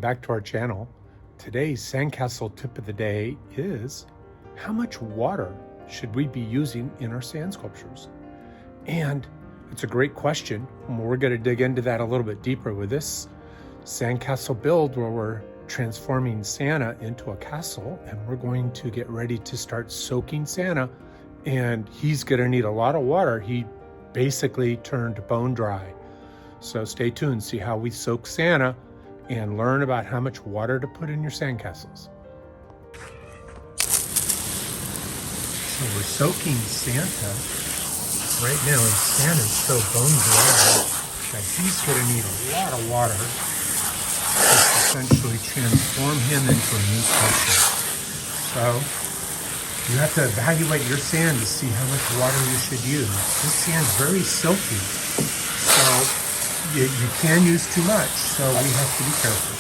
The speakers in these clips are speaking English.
back to our channel. Today's Sandcastle tip of the day is, how much water should we be using in our sand sculptures? And it's a great question. We're going to dig into that a little bit deeper with this sandcastle build where we're transforming Santa into a castle, and we're going to get ready to start soaking Santa, and he's going to need a lot of water. He basically turned bone dry. So stay tuned, see how we soak Santa and learn about how much water to put in your sandcastles. So we're soaking Santa right now, and Santa's so bone dry that he's going to need a lot of water to essentially transform him into a new sculpture. So you have to evaluate your sand to see how much water you should use. This sand's very silky, so you can use too much, so we have to be careful.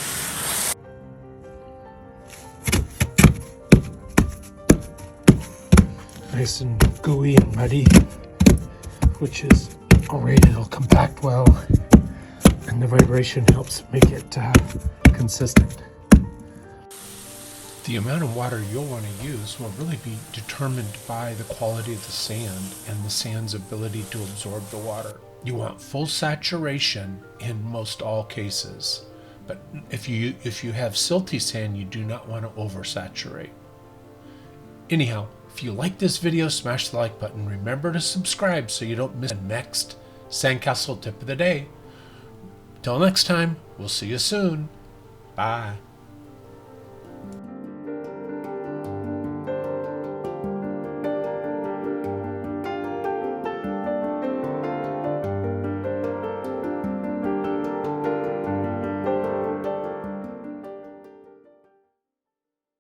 Nice and gooey and muddy, which is great. It'll compact well, and the vibration helps make it consistent. The amount of water you'll want to use will really be determined by the quality of the sand and the sand's ability to absorb the water. You want full saturation in most all cases, but if you have silty sand, you do not want to oversaturate. Anyhow, if you like this video, smash the like button. Remember to subscribe so you don't miss the next Sandcastle tip of the day. Till next time, we'll see you soon. Bye.